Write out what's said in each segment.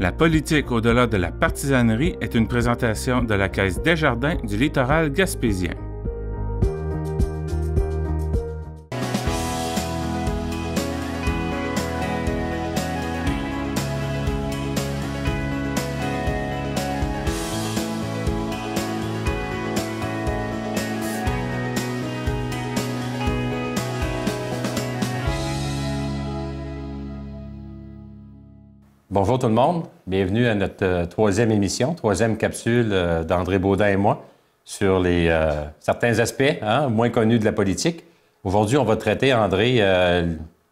La politique au-delà de la partisanerie est une présentation de la Caisse Desjardins du littoral gaspésien. Bonjour tout le monde, bienvenue à notre troisième émission, troisième capsule d'André Baudin et moi sur certains aspects moins connus de la politique. Aujourd'hui, on va traiter, André,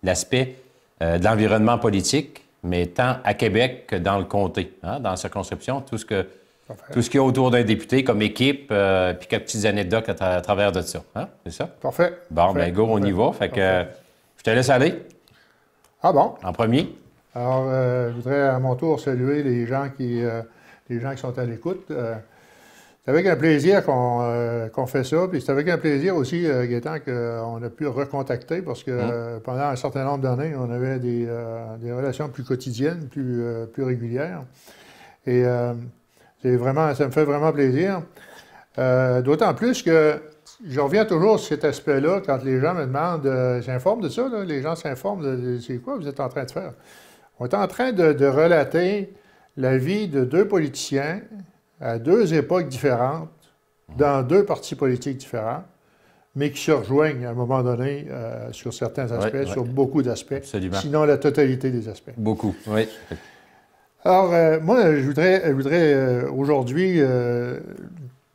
l'aspect de l'environnement politique, mais tant à Québec que dans le comté, dans la circonscription, tout ce qu'il y a autour d'un député comme équipe, puis quelques petites anecdotes à travers de ça. C'est ça? Parfait. Bon, bien go, on y va. Fait que je te laisse aller. Ah bon? En premier. Alors, je voudrais à mon tour saluer les gens qui sont à l'écoute. C'est avec un plaisir qu'on fait ça. Puis c'est avec un plaisir aussi, Gaétan, qu'on a pu recontacter parce que pendant un certain nombre d'années, on avait des relations plus quotidiennes, plus régulières. Et ça me fait vraiment plaisir. D'autant plus que je reviens toujours sur cet aspect-là quand les gens me demandent, s'informent de ça, là, les gens s'informent de c'est quoi vous êtes en train de faire. On est en train de relater la vie de deux politiciens à deux époques différentes, dans deux partis politiques différents, mais qui se rejoignent à un moment donné sur certains aspects, sur beaucoup d'aspects, sinon la totalité des aspects. Beaucoup, oui. Alors, moi, je voudrais aujourd'hui,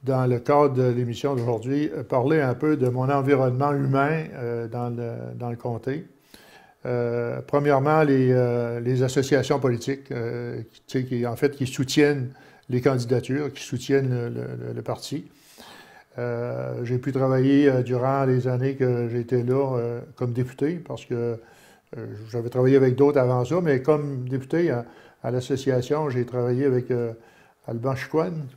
dans le cadre de l'émission d'aujourd'hui, parler un peu de mon environnement humain dans le comté. Premièrement, les associations politiques qui soutiennent les candidatures, qui soutiennent le parti. J'ai pu travailler durant les années que j'étais là comme député, parce que j'avais travaillé avec d'autres avant ça, mais comme député à l'association, j'ai travaillé avec Alban Chicoine,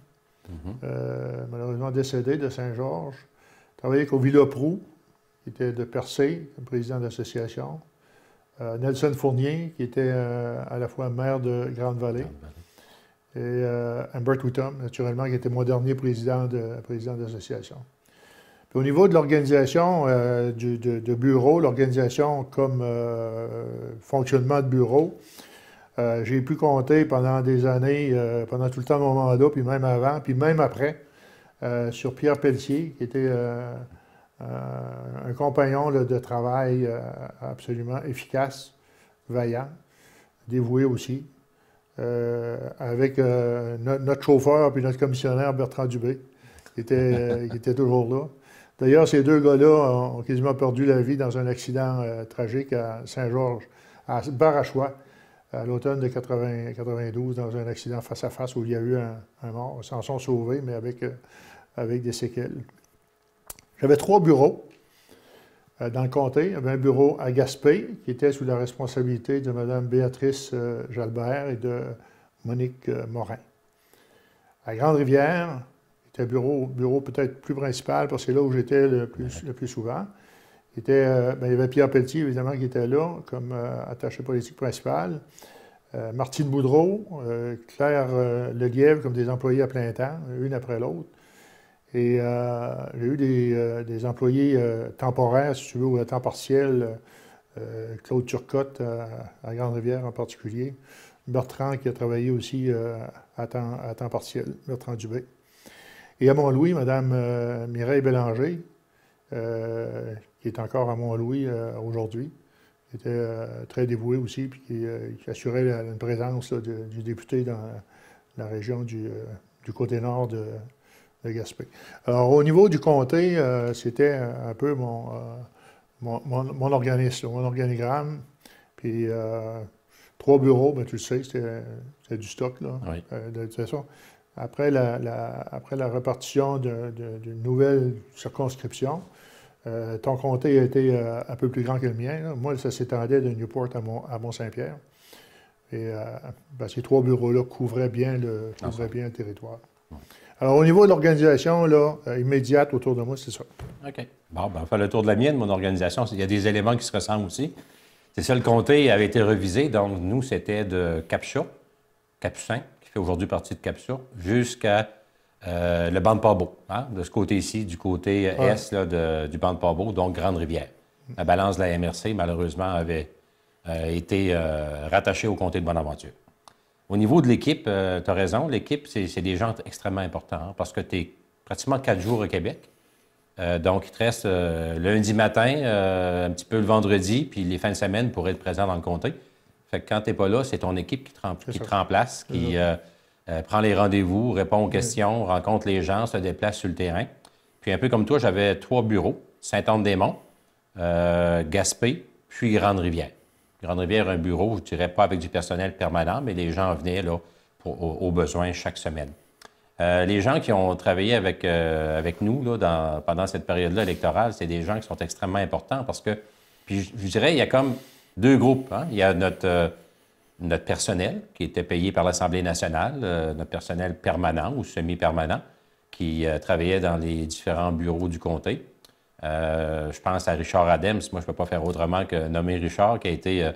malheureusement décédé de Saint-Georges. J'ai travaillé avec Ovila Proulx, qui était de Percé, comme président de l'association. Nelson Fournier, qui était à la fois maire de Grande-Vallée, et Humbert Whittam, naturellement, qui était mon dernier président de l'association. Puis au niveau de l'organisation de bureau, l'organisation comme fonctionnement de bureau, j'ai pu compter pendant des années, pendant tout le temps de mon mandat, puis même avant, puis même après, sur Pierre Pelletier, qui était un compagnon de travail absolument efficace, vaillant, dévoué aussi, avec notre chauffeur puis notre commissionnaire Bertrand Dubé, qui était toujours là. D'ailleurs, ces deux gars-là ont quasiment perdu la vie dans un accident tragique à Saint-Georges, à Barachois, à l'automne de 92, dans un accident face-à-face où il y a eu un mort. Ils s'en sont sauvés, mais avec des séquelles. J'avais 3 bureaux dans le comté. Il y avait un bureau à Gaspé, qui était sous la responsabilité de Mme Béatrice Jalbert et de Monique Morin. À Grande-Rivière, c'était un bureau peut-être plus principal, parce que c'est là où j'étais le plus souvent. Il y avait Pierre Pelletier, évidemment, qui était là, comme attaché politique principal. Martine Boudreau, Claire Lelièvre, comme des employés à plein temps, une après l'autre. Et j'ai eu des employés temporaires, si tu veux, ou à temps partiel, Claude Turcotte à Grande-Rivière en particulier, Bertrand qui a travaillé aussi à temps partiel, Bertrand Dubé. Et à Mont-Louis, Mme Mireille Bélanger, qui est encore à Mont-Louis aujourd'hui, qui était très dévouée aussi, puis qui assurait une présence du député dans la région du côté nord de Gaspé. Alors, au niveau du comté, c'était un peu mon organisme, mon organigramme. Puis, 3 bureaux, bien, tu le sais, c'était du stock, là, de toute façon. Après la répartition d'une nouvelle circonscription, ton comté a été un peu plus grand que le mien. Là. Moi, ça s'étendait de Newport à Mont-Saint-Pierre. Et ces 3 bureaux-là couvraient bien le territoire. Ouais. Alors, au niveau de l'organisation immédiate autour de moi, c'est ça. OK. Bon, ben, on va faire le tour de la mienne, mon organisation. Il y a des éléments qui se ressemblent aussi. C'est ça, le comté avait été revisé. Donc, nous, c'était de Captcha, Capucin, qui fait aujourd'hui partie de Capsur, jusqu'à le banc de Pabot, hein, de ce côté-ci, du côté est là, du banc de Pabot, donc Grande-Rivière. La balance de la MRC, malheureusement, avait été rattachée au comté de Bonaventure. Au niveau de l'équipe, tu as raison, l'équipe, c'est des gens extrêmement importants, hein, parce que tu es pratiquement 4 jours au Québec. Donc, il te reste lundi matin, un petit peu le vendredi, puis les fins de semaine pour être présent dans le comté. Fait que quand tu n'es pas là, c'est ton équipe qui te remplace, qui prend les rendez-vous, répond aux questions, rencontre les gens, se déplace sur le terrain. Puis un peu comme toi, j'avais 3 bureaux, Saint-Anne-des-Monts, Gaspé, puis Grande-Rivière. Grande-Rivière, un bureau, je ne dirais pas avec du personnel permanent, mais les gens venaient là, aux besoins chaque semaine. Les gens qui ont travaillé avec nous là, pendant cette période-là électorale, c'est des gens qui sont extrêmement importants parce que, puis je dirais, il y a comme 2 groupes. Hein? Il y a notre personnel qui était payé par l'Assemblée nationale, notre personnel permanent ou semi-permanent qui travaillait dans les différents bureaux du comté. Je pense à Richard Adams. Moi, je ne peux pas faire autrement que nommer Richard, qui a été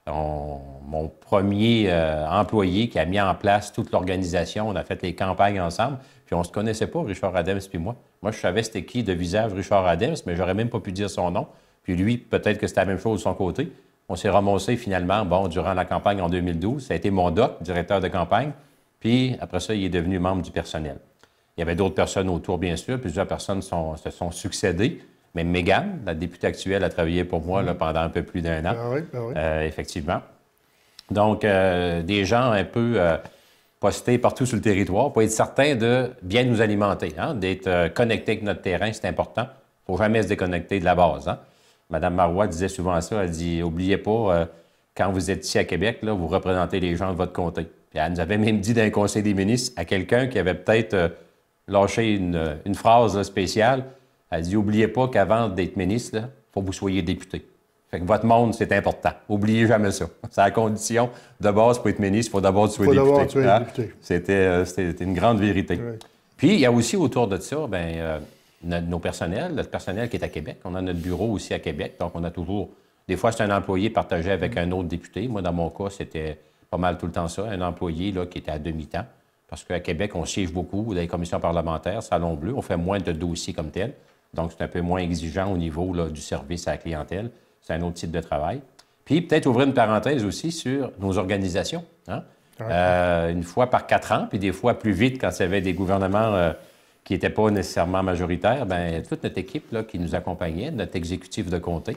mon premier employé qui a mis en place toute l'organisation. On a fait les campagnes ensemble. Puis on ne se connaissait pas, Richard Adams puis moi. Moi, je savais c'était qui de visage Richard Adams, mais je n'aurais même pas pu dire son nom. Puis lui, peut-être que c'était la même chose de son côté. On s'est ramassé finalement, durant la campagne en 2012. Ça a été mon doc, directeur de campagne. Puis après ça, il est devenu membre du personnel. Il y avait d'autres personnes autour, bien sûr. Plusieurs personnes se sont succédées. Mais Mégane, la députée actuelle, a travaillé pour moi là, pendant un peu plus d'1 an. Ah oui, ah oui. Effectivement. Donc, des gens un peu postés partout sur le territoire pour être certains de bien nous alimenter, hein, d'être connectés avec notre terrain, c'est important. Il ne faut jamais se déconnecter de la base. Hein. Mme Marois disait souvent ça. Elle dit, n'oubliez pas, quand vous êtes ici à Québec, là, vous représentez les gens de votre comté. Puis elle nous avait même dit dans le Conseil des ministres à quelqu'un qui avait peut-être lâché une phrase là, spéciale. Elle dit, n'oubliez pas qu'avant d'être ministre, il faut que vous soyez député. Fait que votre monde, c'est important. N'oubliez jamais ça. C'est la condition de base pour être ministre, il faut d'abord que tu sois député. Hein? C'était une grande vérité. Oui. Puis, il y a aussi autour de ça, notre personnel qui est à Québec. On a notre bureau aussi à Québec. Donc, on a toujours... Des fois, c'est un employé partagé avec un autre député. Moi, dans mon cas, c'était pas mal tout le temps ça. Un employé là, qui était à demi-temps. Parce qu'à Québec, on siège beaucoup dans les commissions parlementaires, Salon Bleu. On fait moins de dossiers comme tel. Donc, c'est un peu moins exigeant au niveau là, du service à la clientèle. C'est un autre type de travail. Puis, peut-être ouvrir une parenthèse aussi sur nos organisations. Hein? Une fois par 4 ans, puis des fois plus vite quand il y avait des gouvernements qui n'étaient pas nécessairement majoritaires, toute notre équipe là, qui nous accompagnait, notre exécutif de comté.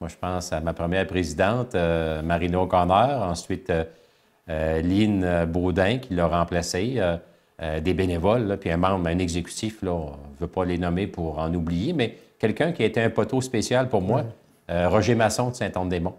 Moi, je pense à ma première présidente, Marina O'Connor, ensuite Lynn Baudin qui l'a remplacée. Des bénévoles, là, puis un exécutif, là, on ne veut pas les nommer pour en oublier, mais quelqu'un qui a été un poteau spécial pour moi, Roger Masson de Saint-Anne-des-Monts.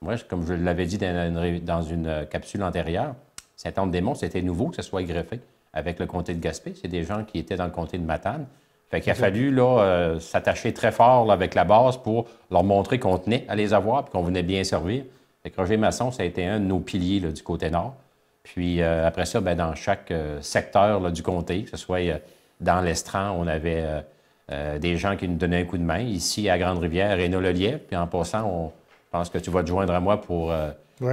Moi, comme je l'avais dit dans une capsule antérieure, Saint-Anne-des-Monts, c'était nouveau que ce soit greffé avec le comté de Gaspé. C'est des gens qui étaient dans le comté de Matane. Fait qu'il a fallu là, s'attacher très fort là, avec la base pour leur montrer qu'on tenait à les avoir et qu'on venait bien servir. Fait que Roger Masson, ça a été un de nos piliers là, du côté nord. Puis après ça, dans chaque secteur là, du comté, que ce soit dans l'Estran, on avait des gens qui nous donnaient un coup de main. Ici, à Grande-Rivière, Réna Lelièvre. Puis en passant, je pense que tu vas te joindre à moi pour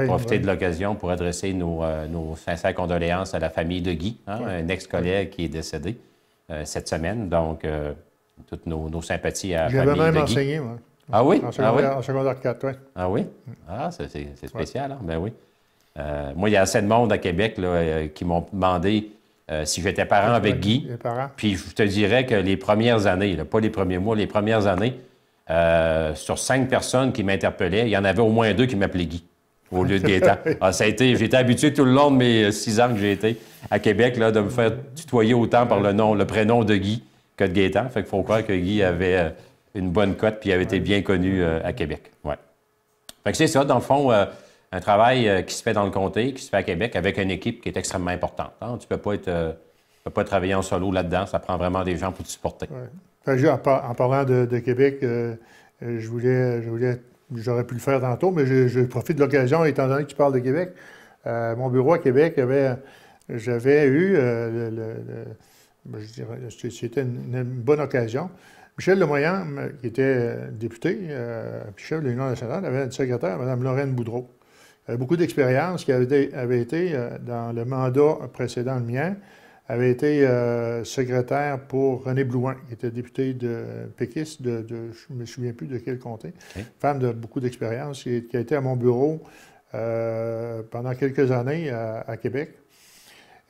profiter de l'occasion pour adresser nos sincères condoléances à la famille de Guy, hein, un ex-collègue qui est décédé cette semaine. Donc, toutes nos sympathies à la famille de Guy. J'avais même enseigné, moi. Ah oui? En secondaire 4, oui. Ah oui? Ah, c'est spécial, hein? Ben oui. Moi, il y a assez de monde à Québec là, qui m'ont demandé si j'étais parent avec Guy. Puis je te dirais que les premières années, là, pas les premiers mois, les premières années, sur 5 personnes qui m'interpellaient, il y en avait au moins 2 qui m'appelaient Guy au lieu de Gaétan. J'étais habitué tout le long de mes 6 ans que j'ai été à Québec là, de me faire tutoyer autant par le prénom de Guy que de Gaétan. Fait qu'il faut croire que Guy avait une bonne cote puis avait été bien connu à Québec. Ouais. Fait que c'est ça, dans le fond... un travail qui se fait dans le comté, qui se fait à Québec, avec une équipe qui est extrêmement importante. Hein? Tu ne peux pas travailler en solo là-dedans. Ça prend vraiment des gens pour te supporter. Ouais. En parlant de Québec, j'aurais pu le faire tantôt, mais je profite de l'occasion, étant donné que tu parles de Québec. Mon bureau à Québec, j'avais eu, je dirais, c'était une bonne occasion. Michel Lemoyant, qui était député, puis chef de l'Union nationale, avait une secrétaire, Mme Lorraine Boudreau, beaucoup d'expérience, qui avait été, dans le mandat précédent le mien, avait été secrétaire pour René Blouin, qui était député de péquiste je ne me souviens plus de quel comté, femme de beaucoup d'expérience, qui a été à mon bureau pendant quelques années à Québec,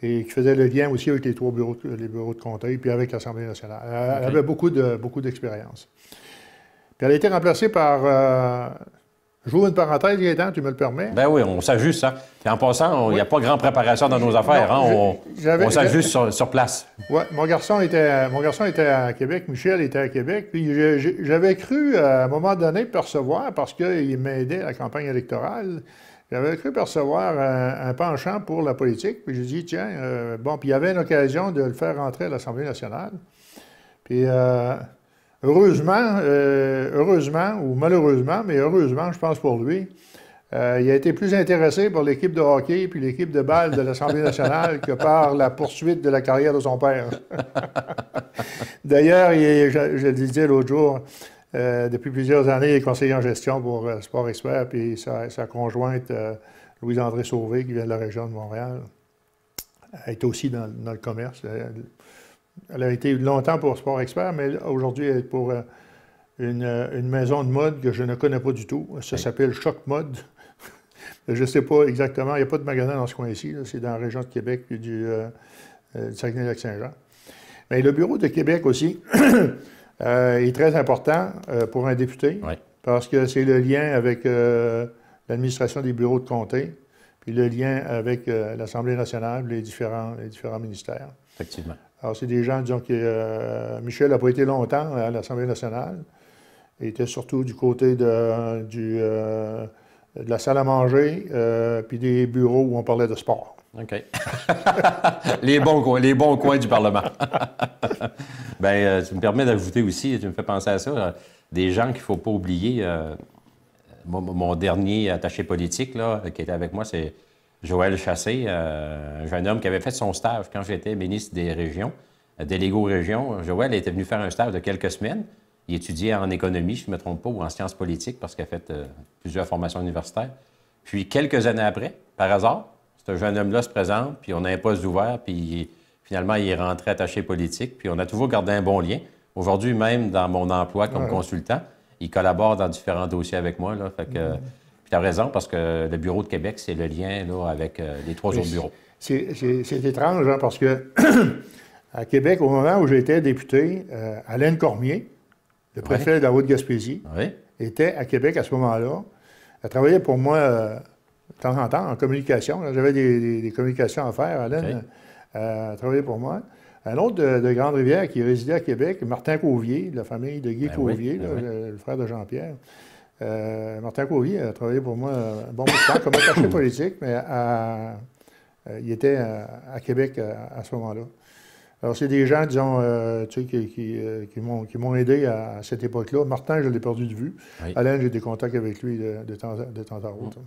et qui faisait le lien aussi avec les bureaux de comté, puis avec l'Assemblée nationale. Elle avait beaucoup d'expérience. Puis elle a été remplacée par... J'ouvre une parenthèse, Gaétan, tu me le permets? Ben oui, on s'ajuste. Hein? Puis en passant, il n'y a pas grande préparation dans nos affaires. Non, on s'ajuste sur place. Oui, mon garçon était à Québec, Michel était à Québec. Puis j'avais cru, à un moment donné, percevoir, parce qu'il m'aidait à la campagne électorale, j'avais cru percevoir un penchant pour la politique. Puis j'ai dit, tiens, bon, puis il y avait une occasion de le faire rentrer à l'Assemblée nationale. Puis... heureusement, ou malheureusement, mais heureusement, je pense pour lui, il a été plus intéressé par l'équipe de hockey puis l'équipe de balle de l'Assemblée nationale que par la poursuite de la carrière de son père. D'ailleurs, je le disais l'autre jour, depuis plusieurs années, il est conseiller en gestion pour Sport Expert, puis sa conjointe, Louise-André Sauvé, qui vient de la région de Montréal, est aussi dans le commerce. Elle a été longtemps pour Sport Expert, mais aujourd'hui, elle est pour une maison de mode que je ne connais pas du tout. Ça s'appelle Choc Mode. Je ne sais pas exactement. Il n'y a pas de magasin dans ce coin-ci. C'est dans la région de Québec puis du Saguenay-Lac-Saint-Jean. Mais le bureau de Québec aussi est très important pour un député parce que c'est le lien avec l'administration des bureaux de comté puis le lien avec l'Assemblée nationale, les différents ministères. Effectivement. Alors, c'est des gens, disons, que Michel n'a pas été longtemps à l'Assemblée nationale. Il était surtout du côté de la salle à manger, puis des bureaux où on parlait de sport. OK. les bons coins du Parlement. Bien, tu me permets d'ajouter aussi, tu me fais penser à ça, des gens qu'il ne faut pas oublier. Mon dernier attaché politique, là, qui était avec moi, c'est Joël Chassé, un jeune homme qui avait fait son stage quand j'étais ministre des Régions, délégué aux régions. Joël était venu faire un stage de quelques semaines. Il étudiait en économie, je ne me trompe pas, ou en sciences politiques, parce qu'il a fait plusieurs formations universitaires. Puis, quelques années après, par hasard, ce jeune homme-là se présente, puis on a un poste ouvert, puis finalement, il est rentré attaché politique, puis on a toujours gardé un bon lien. Aujourd'hui, même dans mon emploi comme consultant, il collabore dans différents dossiers avec moi. Là, fait que, tu as raison, parce que le bureau de Québec, c'est le lien là, avec les trois autres bureaux. C'est étrange, hein, parce que à Québec, au moment où j'étais député, Alain Cormier, le préfet de la Haute-Gaspésie, était à Québec à ce moment-là. Elle travaillait pour moi de temps en temps en communication. J'avais des communications à faire. Alain travaillait pour moi. Un autre de Grande-Rivière qui résidait à Québec, Martin Cauvier, de la famille de Guy Cauvier, le frère de Jean-Pierre. Martin Cauvier a travaillé pour moi un bon bout de temps comme attaché politique, mais il était à Québec à ce moment-là. Alors, c'est des gens, disons, tu sais, qui m'ont aidé à cette époque-là. Martin, je l'ai perdu de vue. Alain, j'ai des contacts avec lui de temps à autre.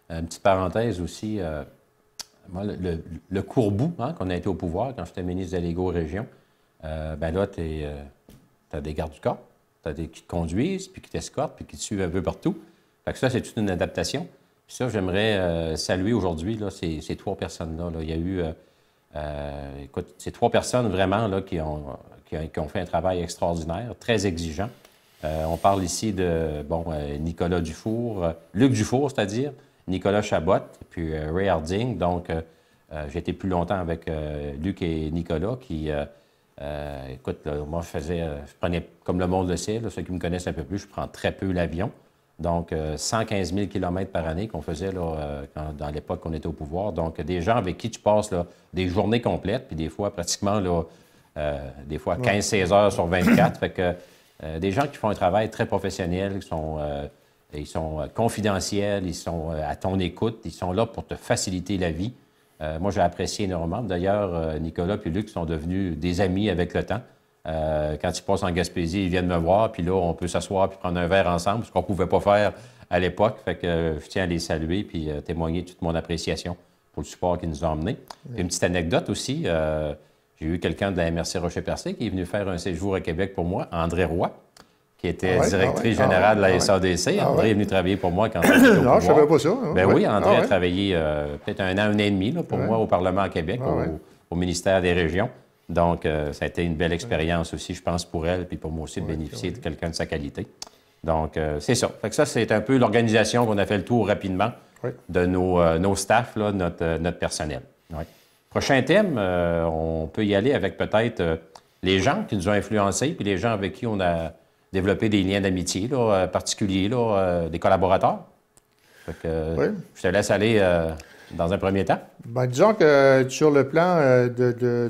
Une petite parenthèse aussi. Moi, le Courbou, hein, qu'on a été au pouvoir quand j'étais ministre délégué aux régions, ben là, tu as des gardes du corps. Tu as des qui te conduisent, puis qui t'escortent, puis qui te suivent un peu partout. Fait que ça, c'est toute une adaptation. Puis ça, j'aimerais saluer aujourd'hui là, ces trois personnes-là. Là. Il y a eu, écoute, ces trois personnes vraiment là, qui ont fait un travail extraordinaire, très exigeant. On parle ici de, Nicolas Dufour, Luc Dufour, c'est-à-dire, Nicolas Chabot, puis Ray Harding. Donc, j'ai été plus longtemps avec Luc et Nicolas qui... écoute, là, moi, je prenais, comme le monde le sait, là, ceux qui me connaissent un peu plus, je prends très peu l'avion. Donc, 115 000 km par année qu'on faisait là, dans l'époque qu'on était au pouvoir. Donc, des gens avec qui tu passes là, des journées complètes, puis des fois, pratiquement, là, des fois 15-16 heures sur 24. Fait que des gens qui font un travail très professionnel, ils sont confidentiels, ils sont à ton écoute, ils sont là pour te faciliter la vie. Moi, j'ai apprécié énormément. D'ailleurs, Nicolas et Luc sont devenus des amis avec le temps. Quand ils passent en Gaspésie, ils viennent me voir, puis là, on peut s'asseoir puis prendre un verre ensemble, ce qu'on ne pouvait pas faire à l'époque. Fait que je tiens à les saluer puis témoigner toute mon appréciation pour le support qu'ils nous ont emmené. Une petite anecdote aussi, j'ai eu quelqu'un de la MRC Rocher-Percé qui est venu faire un séjour à Québec pour moi, André Roy. qui était directrice générale de la SADC. André est venu travailler pour moi quand j'étais au pouvoir. Non, je ne savais pas ça. Ben oui, André a travaillé peut-être 1 an et demi là, pour moi au Parlement à Québec, au ministère des Régions. Donc, ça a été une belle expérience aussi, je pense, pour elle, puis pour moi aussi, de bénéficier de quelqu'un de sa qualité. Donc, c'est ça. Fait que ça, c'est un peu l'organisation qu'on a fait le tour rapidement de nos staffs, là, notre personnel. Oui. Prochain thème, on peut y aller avec peut-être les gens qui nous ont influencés, puis les gens avec qui on a développé des liens d'amitié particuliers, des collaborateurs. Fait que, je te laisse aller dans un premier temps. Bien, disons que sur le plan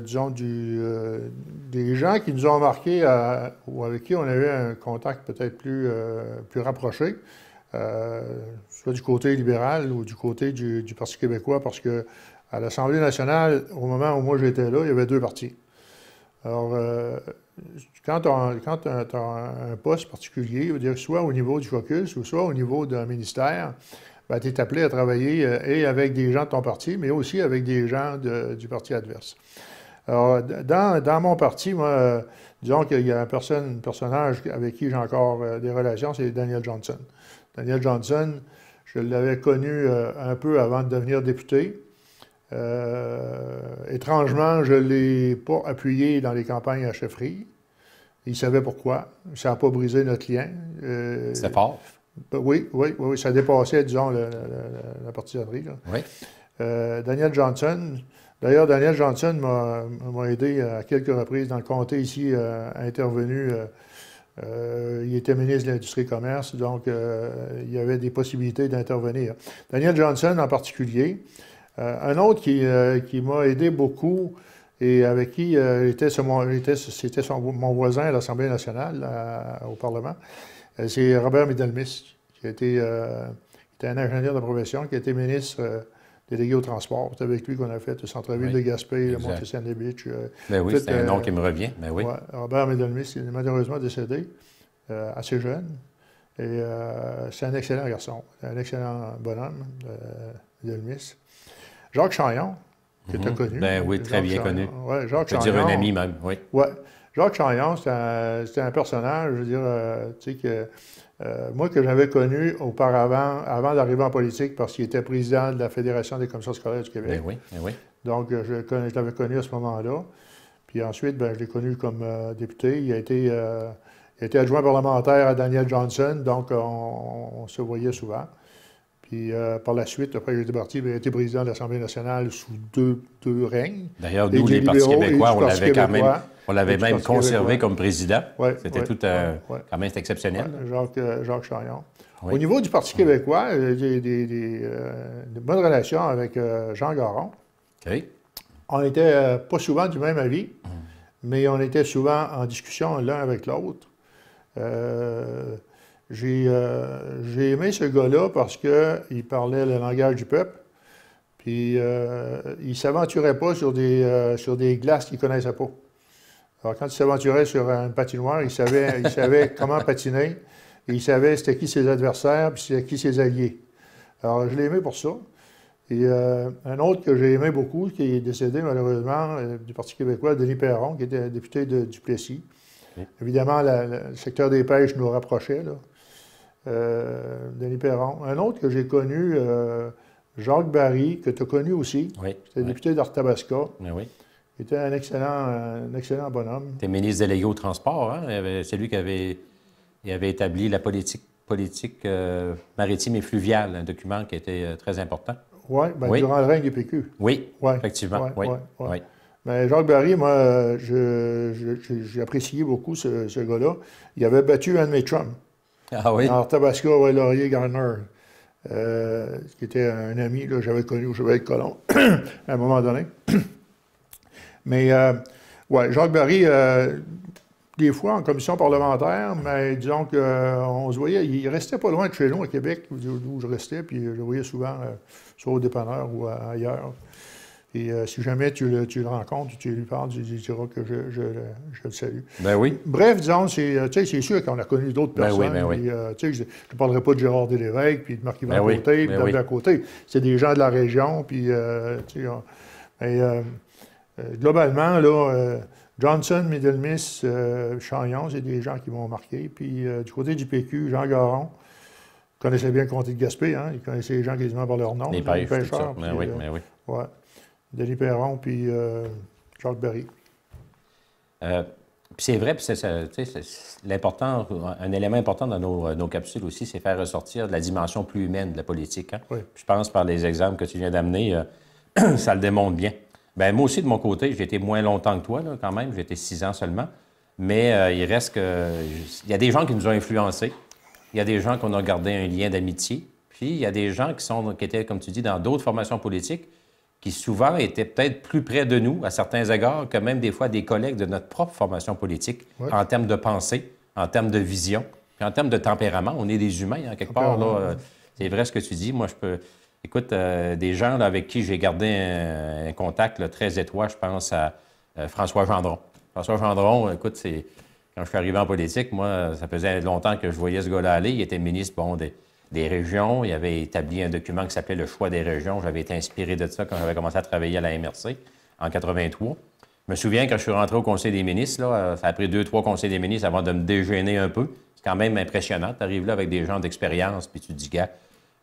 disons, des gens qui nous ont marqués ou avec qui on a eu un contact peut-être plus rapproché, soit du côté libéral ou du côté du Parti québécois, parce que à l'Assemblée nationale, au moment où moi j'étais là, il y avait 2 partis. Alors, quand tu as un poste particulier, je veux dire, soit au niveau du caucus ou soit au niveau d'un ministère, tu es appelé à travailler et avec des gens de ton parti, mais aussi avec des gens du parti adverse. Alors, dans mon parti, moi, disons qu'il y a un personnage avec qui j'ai encore des relations, c'est Daniel Johnson. Daniel Johnson, je l'avais connu un peu avant de devenir député. Étrangement, je ne l'ai pas appuyé dans les campagnes à chefferie. Il savait pourquoi. Ça n'a pas brisé notre lien. C'était fort. Oui, ça dépassait, disons, la partisanerie. Oui. Daniel Johnson, d'ailleurs, Daniel Johnson m'a aidé à quelques reprises dans le comté ici, intervenu. Il était ministre de l'Industrie et Commerce, donc il y avait des possibilités d'intervenir. Daniel Johnson en particulier. Un autre qui m'a aidé beaucoup et avec qui c'était mon voisin à l'Assemblée nationale, au Parlement, c'est Robert Middlemis, qui était un ingénieur de profession, qui a été ministre délégué au transport. C'est avec lui qu'on a fait le centre-ville de Gaspé, le Montesquieu Beach. Ben oui, c'est un nom qui me revient. Ben oui. Robert Middlemis, il est malheureusement décédé, assez jeune. Et c'est un excellent garçon, un excellent bonhomme, Middlemis. Jacques Chaillon, que tu as connu. Ben oui, très bien connu. Ouais, Jacques Chaillon. Je veux dire un ami même, oui. Oui. Jacques Chaillon, c'était un personnage, je veux dire, tu sais, que moi, que j'avais connu auparavant, avant d'arriver en politique, parce qu'il était président de la Fédération des commissions scolaires du Québec. Ben oui. Donc, je l'avais connu à ce moment-là. Puis ensuite, je l'ai connu comme député. Il a été adjoint parlementaire à Daniel Johnson, donc on se voyait souvent. Puis par la suite, après que j'étais parti, il a été président de l'Assemblée nationale sous deux règnes. D'ailleurs, nous, les Partis québécois, on l'avait même conservé comme président. C'était tout quand même exceptionnel. Jacques Chaillon. Oui. Au niveau du Parti québécois, j'ai de bonnes relations avec Jean Garon. OK. On n'était pas souvent du même avis, mais on était souvent en discussion l'un avec l'autre. J'ai aimé ce gars-là parce qu'il parlait le langage du peuple, puis il ne s'aventurait pas sur des glaces qu'il ne connaissait pas. Alors, quand il s'aventurait sur une patinoire, il savait comment patiner, et il savait c'était qui ses adversaires, puis c'était qui ses alliés. Alors, je l'ai aimé pour ça. Et un autre que j'ai aimé beaucoup, qui est décédé malheureusement du Parti québécois, Denis Perron, qui était député de Duplessis. Okay. Évidemment, le secteur des pêches nous rapprochait, là. Denis Perron. Un autre que j'ai connu, Jacques Barry, que tu as connu aussi. Oui. C'était député d'Arthabasca. Oui. Il était un excellent bonhomme. Tu es ministre délégué au transport, hein? C'est lui qui avait établi la politique maritime et fluviale, un document qui était très important. Oui, durant le règne du PQ. Oui, effectivement. Oui. Mais Jacques Barry, moi, j'ai apprécié beaucoup ce gars-là. Il avait battu un de mes chums. Ah oui? En Tabasco, Laurier Garner, qui était un ami que j'avais connu au Cheval de Colomb à un moment donné. Mais, Jacques Barry, des fois en commission parlementaire, mais disons qu'on se voyait, il restait pas loin de chez nous à Québec, où je restais, puis je le voyais souvent, soit au dépanneur ou ailleurs. Et si jamais tu le rencontres, tu lui parles, tu diras que je le salue. Ben oui. Bref, disons, c'est sûr qu'on a connu d'autres personnes. Ben oui. Je ne parlerai pas de Gérard Delévesque, puis de Marc-Yvan Côté, puis d'André Côté. C'est des gens de la région, puis globalement, là, Johnson, Middle Miss, Chagnon, c'est des gens qui m'ont marqué. Puis du côté du PQ, Jean Garon connaissait bien le comté de Gaspé, hein? Il connaissait les gens quasiment par leur nom. Les pêcheurs. Puis, Oui. ouais. Denis Perron, puis Jacques Berry. Puis c'est vrai, puis l'important, un élément important dans nos capsules aussi, c'est faire ressortir de la dimension plus humaine de la politique. Hein? Oui. Je pense, par les exemples que tu viens d'amener, ça le démontre bien. Bien, moi aussi, de mon côté, j'ai été moins longtemps que toi, là, quand même. J'ai été 6 ans seulement. Mais il reste que... Il y a des gens qui nous ont influencés. Il y a des gens qu'on a gardé un lien d'amitié. Puis il y a des gens qui étaient, comme tu dis, dans d'autres formations politiques, qui souvent étaient peut-être plus près de nous, à certains égards, que même des fois des collègues de notre propre formation politique, en termes de pensée, en termes de vision, puis en termes de tempérament. On est des humains, hein, quelque part. Là, c'est vrai ce que tu dis. Moi, je peux... Écoute, des gens là, avec qui j'ai gardé un contact là, très étroit, je pense à François Gendron. François Gendron, écoute, quand je suis arrivé en politique, moi, ça faisait longtemps que je voyais ce gars-là aller. Il était ministre, des régions. Il avait établi un document qui s'appelait « Le choix des régions ». J'avais été inspiré de ça quand j'avais commencé à travailler à la MRC en 83. Je me souviens, quand je suis rentré au Conseil des ministres, là, ça a pris 2-3 conseils des ministres avant de me dégêner un peu. C'est quand même impressionnant. Tu arrives là avec des gens d'expérience, puis tu te dis, gars,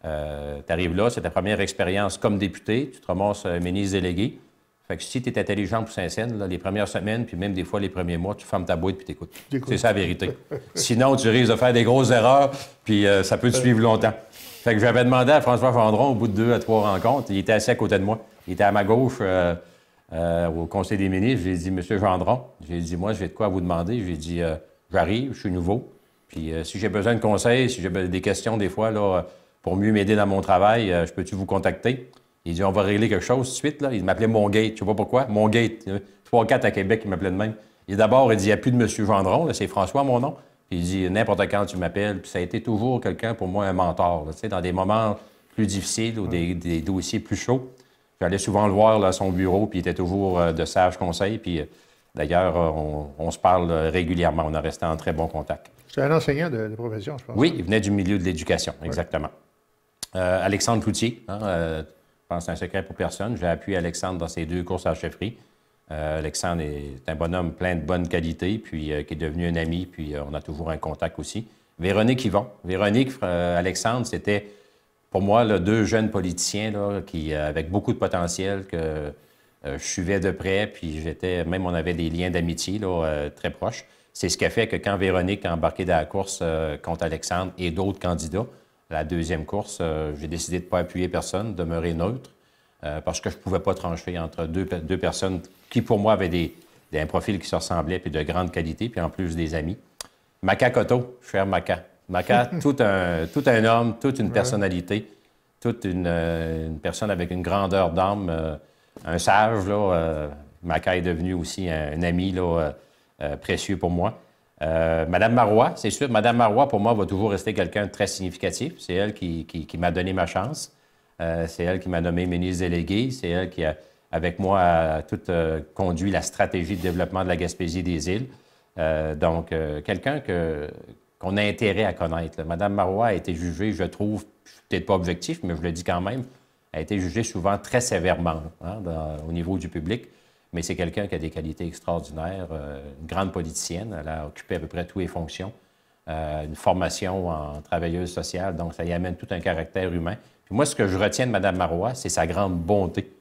tu arrives là, c'est ta première expérience comme député, tu te ramasses ministre délégué. Fait que si tu es intelligent pour Saint-Saëns, les premières semaines, puis même des fois les premiers mois, tu fermes ta boîte puis t'écoutes. C'est ça la vérité. Sinon, tu risques de faire des grosses erreurs, puis ça peut te suivre longtemps. Fait que j'avais demandé à François Gendron, au bout de 2 à 3 rencontres, il était assis à côté de moi. Il était à ma gauche au Conseil des ministres. J'ai dit, Monsieur Gendron, j'ai dit, moi, j'ai de quoi à vous demander. J'ai dit, j'arrive, je suis nouveau. Puis si j'ai besoin de conseils, si j'ai des questions des fois, là, pour mieux m'aider dans mon travail, je peux-tu vous contacter? Il dit, on va régler quelque chose tout de suite. Là. Il m'appelait Mongate. Je sais pas pourquoi. Mongate. 3-4 à Québec, il m'appelait de même. D'abord, il dit, il n'y a plus de M. Gendron. C'est François, mon nom. Puis il dit, n'importe quand tu m'appelles. Puis ça a été toujours quelqu'un, pour moi, un mentor. Là, dans des moments plus difficiles ou des dossiers plus chauds. J'allais souvent le voir là, à son bureau, puis il était toujours de sages conseils. Puis d'ailleurs, on se parle régulièrement. On a resté en très bon contact. C'est un enseignant de profession, je pense. Oui, il venait du milieu de l'éducation, exactement. Alexandre Cloutier, je pense que c'est un secret pour personne. J'ai appuyé Alexandre dans ses 2 courses à la chefferie. Alexandre est un bonhomme plein de bonnes qualités, puis qui est devenu un ami, puis on a toujours un contact aussi. Véronique Yvon. Véronique, Alexandre, c'était pour moi là, 2 jeunes politiciens là, avec beaucoup de potentiel que je suivais de près, puis même on avait des liens d'amitié très proches. C'est ce qui a fait que quand Véronique a embarqué dans la course contre Alexandre et d'autres candidats, la 2e course, j'ai décidé de ne pas appuyer personne, de demeurer neutre, parce que je ne pouvais pas trancher entre deux personnes qui, pour moi, avaient un profil qui se ressemblait, puis de grande qualité, puis en plus des amis. Maca Cotto, cher Maca. Maca, tout un homme, toute une personnalité, toute une personne avec une grandeur d'âme, un sage. Maca est devenu aussi un ami précieux pour moi. Madame Marois, c'est sûr. Madame Marois, pour moi, va toujours rester quelqu'un de très significatif. C'est elle qui m'a donné ma chance. C'est elle qui m'a nommé ministre délégué. C'est elle qui, avec moi, a tout conduit la stratégie de développement de la Gaspésie des îles. Donc, quelqu'un qu'on a intérêt à connaître. Madame Marois a été jugée, je trouve, je suis peut-être pas objectif, mais je le dis quand même, a été jugée souvent très sévèrement au niveau du public. Mais c'est quelqu'un qui a des qualités extraordinaires, une grande politicienne. Elle a occupé à peu près toutes les fonctions, une formation en travailleuse sociale, donc ça y amène tout un caractère humain. Puis moi, ce que je retiens de Mme Marois, c'est sa grande bonté.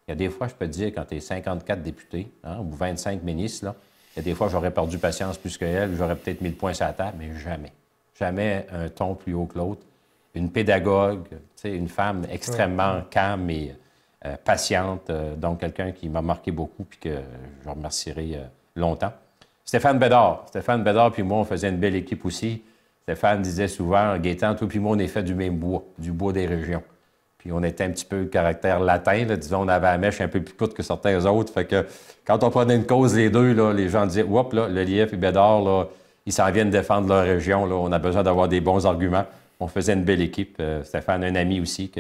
Il y a des fois, je peux te dire, quand tu es 54 députés ou 25 ministres, là, il y a des fois, j'aurais perdu patience plus qu'elle, j'aurais peut-être mis le poing sur la table, mais jamais. Jamais un ton plus haut que l'autre. Une pédagogue, une femme extrêmement calme et patiente, donc quelqu'un qui m'a marqué beaucoup puis que je remercierai longtemps. Stéphane Bédard. Stéphane Bédard puis moi, on faisait une belle équipe aussi. Stéphane disait souvent, Gaétan, toi puis moi, on est fait du même bois, du bois des régions. Puis on était un petit peu le caractère latin, là, disons, on avait la mèche un peu plus courte que certains autres. Fait que quand on prenait une cause les deux, là, les gens disaient, oups, là, le Lief et Bédard, là, ils s'en viennent défendre leur région. Là, on a besoin d'avoir des bons arguments. On faisait une belle équipe. Stéphane, un ami aussi.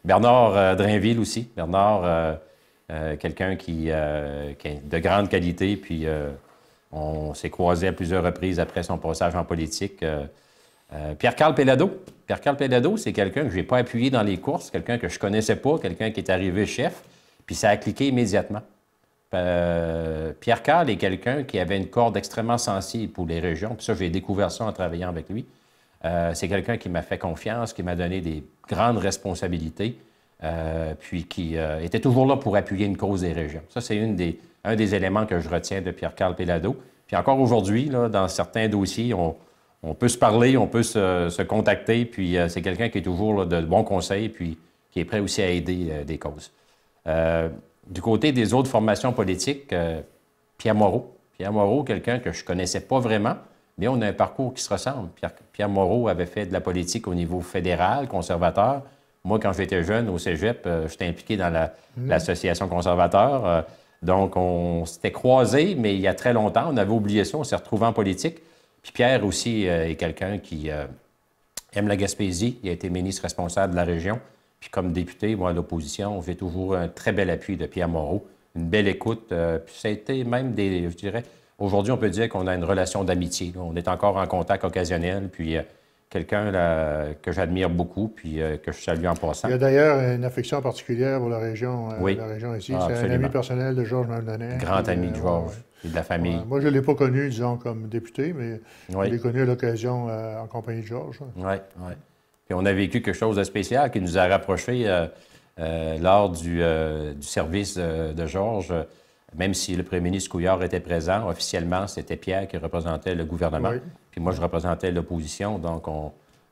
Bernard Drainville aussi. Bernard, quelqu'un qui a de grande qualité. Puis on s'est croisés à plusieurs reprises après son passage en politique. Pierre-Carl Péladeau. Pierre-Carl Péladeau, c'est quelqu'un que je n'ai pas appuyé dans les courses, quelqu'un que je ne connaissais pas, quelqu'un qui est arrivé chef, puis ça a cliqué immédiatement. Pierre Karl est quelqu'un qui avait une corde extrêmement sensible pour les régions. Puis ça, j'ai découvert ça en travaillant avec lui. C'est quelqu'un qui m'a fait confiance, qui m'a donné des grandes responsabilités, puis qui était toujours là pour appuyer une cause des régions. Ça, c'est un des éléments que je retiens de Pierre Karl Péladeau. Puis encore aujourd'hui, dans certains dossiers, on peut se parler, on peut se contacter, puis c'est quelqu'un qui est toujours là, de bons conseils, puis qui est prêt aussi à aider des causes. Du côté des autres formations politiques, Pierre Moreau. Pierre Moreau, quelqu'un que je ne connaissais pas vraiment, mais on a un parcours qui se ressemble. Pierre Moreau avait fait de la politique au niveau fédéral, conservateur. Moi, quand j'étais jeune au cégep, j'étais impliqué dans l'association conservateur. Donc, on s'était croisés, mais il y a très longtemps. On avait oublié ça, on s'est retrouvés en politique. Puis Pierre aussi est quelqu'un qui aime la Gaspésie. Il a été ministre responsable de la région. Puis comme député, moi, à l'opposition, j'ai toujours un très bel appui de Pierre Moreau, une belle écoute. Puis ça a été même je dirais, aujourd'hui, on peut dire qu'on a une relation d'amitié. On est encore en contact occasionnel, puis quelqu'un que j'admire beaucoup, puis que je salue en passant. Il y a d'ailleurs une affection particulière pour la région, la région ici. Ah, c'est un ami personnel de Georges Maloney. Grand ami de Georges et de la famille. Moi, je ne l'ai pas connu, disons, comme député, mais je l'ai connu à l'occasion en compagnie de Georges. Oui. Puis on a vécu quelque chose de spécial qui nous a rapprochés lors du service de Georges. Même si le premier ministre Couillard était présent, officiellement, c'était Pierre qui représentait le gouvernement. Oui. Puis moi, je représentais l'opposition. Donc,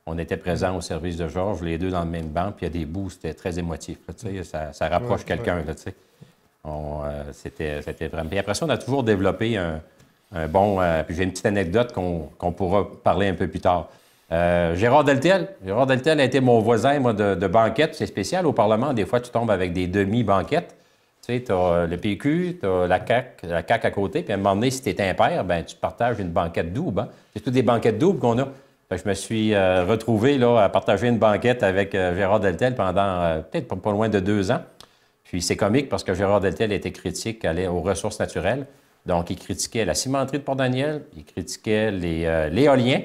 on était présents au service de Georges, les deux dans le même banc. Puis il y a des bouts, c'était très émotif. Là, ça rapproche quelqu'un. C'était vraiment... Puis après ça, on a toujours développé un bon... puis j'ai une petite anecdote qu'on pourra parler un peu plus tard. Gérard Deltel. Gérard Deltel a été mon voisin, moi, de banquette. C'est spécial au Parlement. Des fois, tu tombes avec des demi-banquettes. Tu sais, tu as le PQ, tu as la CAQ à côté. Puis à un moment donné, si tu es impair, bien, tu partages une banquette double. Hein? C'est toutes des banquettes doubles qu'on a. Fait que je me suis retrouvé là, à partager une banquette avec Gérard Deltel pendant peut-être pas loin de 2 ans. Puis c'est comique parce que Gérard Deltel était critique aux ressources naturelles. Donc, il critiquait la cimenterie de Port-Daniel, il critiquait l'éolien.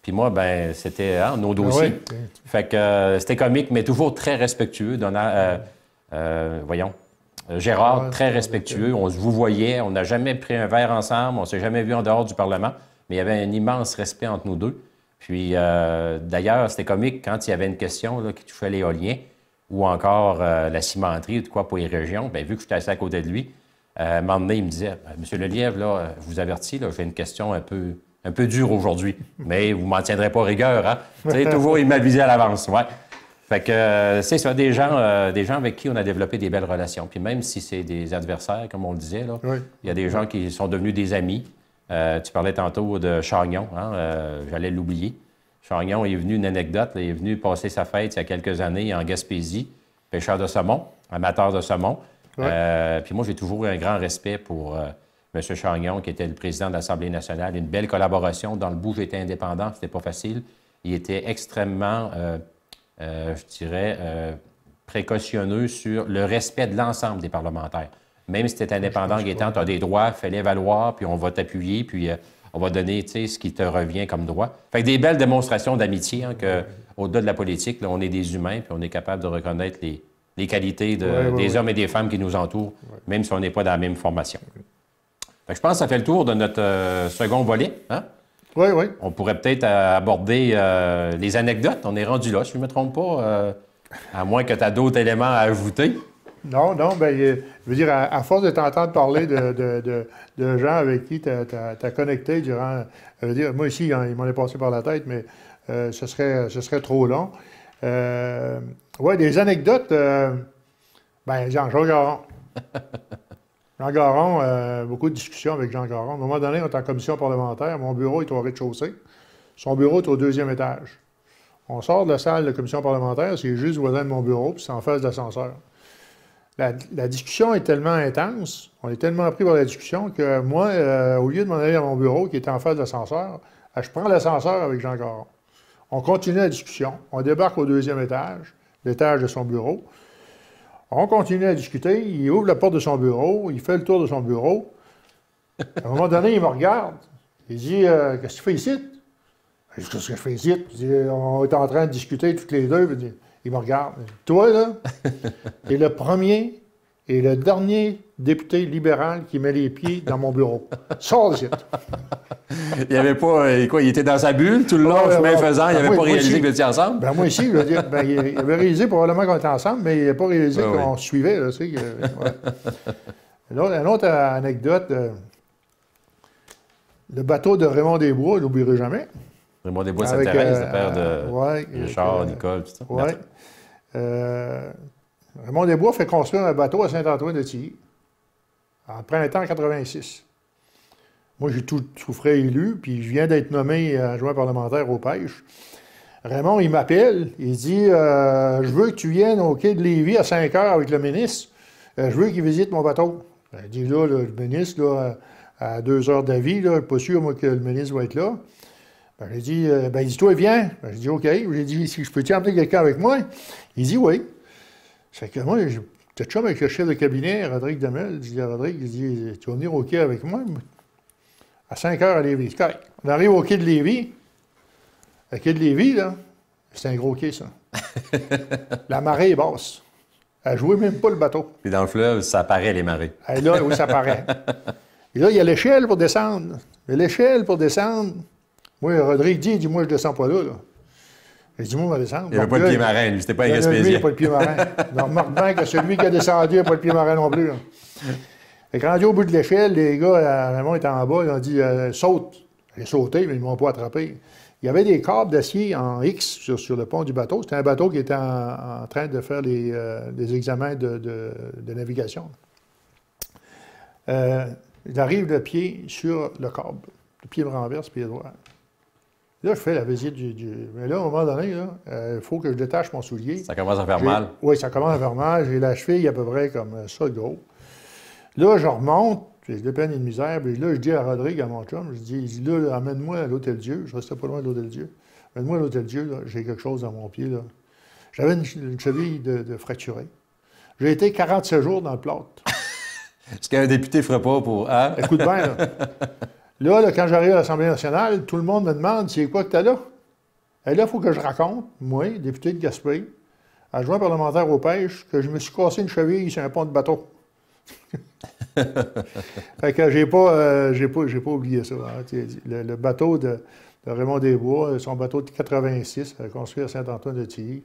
Puis moi, ben c'était nos dossiers. Oui. Fait que c'était comique, mais toujours très respectueux. Gérard, très respectueux. On se vous voyait, on n'a jamais pris un verre ensemble, on ne s'est jamais vu en dehors du Parlement, mais il y avait un immense respect entre nous deux. Puis d'ailleurs, c'était comique quand il y avait une question là, qui touchait l'éolien ou encore la cimenterie ou de quoi pour les régions. Bien, vu que j'étais assis à côté de lui, à un moment donné, il me disait « Monsieur Lelièvre, là, je vous avertis, j'ai une question un peu dure aujourd'hui, mais vous ne m'en tiendrez pas rigueur, hein? » Tu sais, toujours, il m'avisait à l'avance, ouais. Fait que c'est ça, des gens avec qui on a développé des belles relations. Puis même si c'est des adversaires, comme on le disait, là, il y a des gens qui sont devenus des amis. Tu parlais tantôt de Chagnon, hein? J'allais l'oublier. Chagnon est venu, une anecdote, là, il est venu passer sa fête il y a quelques années en Gaspésie, pêcheur de saumon, amateur de saumon. Puis moi, j'ai toujours eu un grand respect pour M. Chagnon, qui était le président de l'Assemblée nationale. Une belle collaboration. Dans le bout, j'étais indépendant, c'était pas facile. Il était extrêmement... je dirais, précautionneux sur le respect de l'ensemble des parlementaires. Même si tu es indépendant, Gaétan, tu as des droits, fais-les valoir, puis on va t'appuyer, puis on va donner ce qui te revient comme droit. Fait que des belles démonstrations d'amitié, hein, qu'au-delà de la politique, là, on est des humains, puis on est capable de reconnaître les qualités des hommes et des femmes qui nous entourent, même si on n'est pas dans la même formation. Fait que je pense que ça fait le tour de notre second volet, hein? Oui. On pourrait peut-être aborder les anecdotes. On est rendu là, si je ne me trompe pas, à moins que tu aies d'autres éléments à ajouter. Non, bien, je veux dire, à force de t'entendre parler de gens avec qui tu as connecté durant... Je veux dire, moi ici, il m'en est passé par la tête, mais ce serait trop long. Oui, des anecdotes, Jean Garon. Jean Garon, beaucoup de discussions avec Jean Garon. À un moment donné, on est en commission parlementaire. Mon bureau est au rez-de-chaussée. Son bureau est au 2e étage. On sort de la salle de commission parlementaire, c'est juste voisin de mon bureau, puis c'est en face de l'ascenseur. La discussion est tellement intense, on est tellement pris par la discussion que moi, au lieu de m'en aller à mon bureau qui était en face de l'ascenseur, je prends l'ascenseur avec Jean Garon. On continue la discussion. On débarque au 2e étage, l'étage de son bureau. On continue à discuter. Il ouvre la porte de son bureau. Il fait le tour de son bureau. À un moment donné, il me regarde. Il dit « Qu'est-ce que tu fais ici? » Je dis « Qu'est-ce que je fais ici? » On est en train de discuter toutes les deux. Il me regarde. « Toi, là, t'es le premier est le dernier député libéral qui met les pieds dans mon bureau. Sors d'ici. Il n'y avait pas... quoi, il était dans sa bulle tout le long, chemin faisant, il n'avait pas réalisé que vous étiez ensemble? Ben moi aussi, je veux dire, ben, il avait réalisé probablement qu'on était ensemble, mais il n'avait pas réalisé qu'on se suivait. Là, tu sais, ouais. Une autre anecdote, le bateau de Raymond Desbois, je ne l'oublierai jamais. Raymond Desbois de Sainte-Thérèse, le père de Richard, Nicole, tout ça. Oui. Raymond Desbois fait construire un bateau à Saint-Antoine-de-Tilly en printemps 86. Moi, j'ai tout frais élu, puis je viens d'être nommé adjoint parlementaire aux pêches. Raymond, il m'appelle, il dit je veux que tu viennes au quai de Lévis à 5 heures avec le ministre. Je veux qu'il visite mon bateau. Il dit là, le ministre, là, à 2 heures d'avis, je ne suis pas sûr, moi, que le ministre va être là. Ben, j'ai dit il dit toi, viens. Ben, j'ai dit OK. J'ai dit si je peux t'emmener quelqu'un avec moi? Il dit oui. C'est que moi, j'étais chum avec le chef de cabinet, Rodrigue Demel. Je dis à Rodrigue, il dit tu vas venir au quai avec moi? À 5 heures à Lévis. C'est correct. On arrive au quai de Lévis. Le quai de Lévis, là, c'est un gros quai, ça. La marée est basse. Elle ne jouait même pas le bateau. Puis dans le fleuve, ça apparaît, les marées. Et là, oui, ça apparaît. Et là, il y a l'échelle pour descendre. Mais l'échelle pour descendre, moi, Rodrigue dit moi, je ne descends pas là. Je dis, moi, on va descendre. Il n'y avait pas de pied marin, lui, c'était pas un Gaspésien. Lui, il n'y a pas de pied marin. Donc, remarque bien que celui qui a descendu n'a pas de pied marin non plus. Là. Et quand rendu au bout de l'échelle, les gars, Raymond était en bas, ils ont dit saute. J'ai sauté, mais ils ne m'ont pas attrapé. Il y avait des câbles d'acier en X sur le pont du bateau. C'était un bateau qui était en train de faire les examens de navigation. J'arrive le pied sur le câble. Le pied me renverse, pied droit. Là, je fais la visite Mais là, à un moment donné, il faut que je détache mon soulier. Ça commence à faire mal. Oui, ça commence à faire mal. J'ai la cheville à peu près comme ça, gros. Là, je remonte, j'ai de peine et de misère. Puis là, je dis à Rodrigue, à mon chum, je dis là, amène-moi à l'Hôtel-Dieu. Je restais pas loin de l'Hôtel-Dieu. Amène-moi à l'Hôtel-Dieu, là, j'ai quelque chose dans mon pied. Là. J'avais une cheville de fracturée. J'ai été 47 jours dans le plâtre. Ce qu'un député ne ferait pas pour... Hein? Écoute bien, là. Là, quand j'arrive à l'Assemblée nationale, tout le monde me demande c'est quoi que tu as là? Et là, il faut que je raconte, moi, député de Gaspé, adjoint parlementaire aux pêches, que je me suis cassé une cheville sur un pont de bateau. Fait que j'ai pas oublié ça. Hein. Le bateau de Raymond Desbois, son bateau de 86, construit à Saint-Antoine-de-Tilly.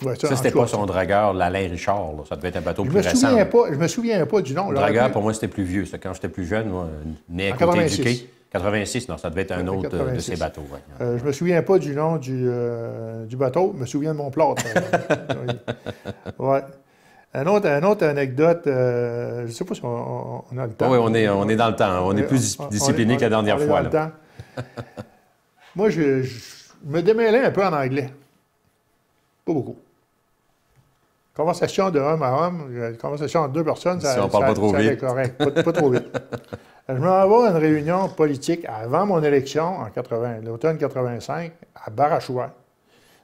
Ouais, ça c'était pas son dragueur, l'Alain Richard. Là. Ça devait être un bateau plus récent. Je me souviens pas du nom. Le dragueur, pour moi, c'était plus vieux. Ça. Quand j'étais plus jeune, moi, né à côté du quai. 86, non, ça devait être un autre 86. De ces bateaux. Ouais. Je me souviens pas du nom du bateau. Je me souviens de mon plâtre. Ouais. Une autre anecdote, je ne sais pas si on a le temps. Oui, on est dans le temps. On est plus discipliné que la dernière fois. Dans le temps. Moi, je me démêlais un peu en anglais. Pas beaucoup. Conversation de homme à homme, conversation entre deux personnes, si on parle pas trop vite. Correct, pas trop vite. Je m'en vais à une réunion politique avant mon élection, en l'automne 85, à Barachois,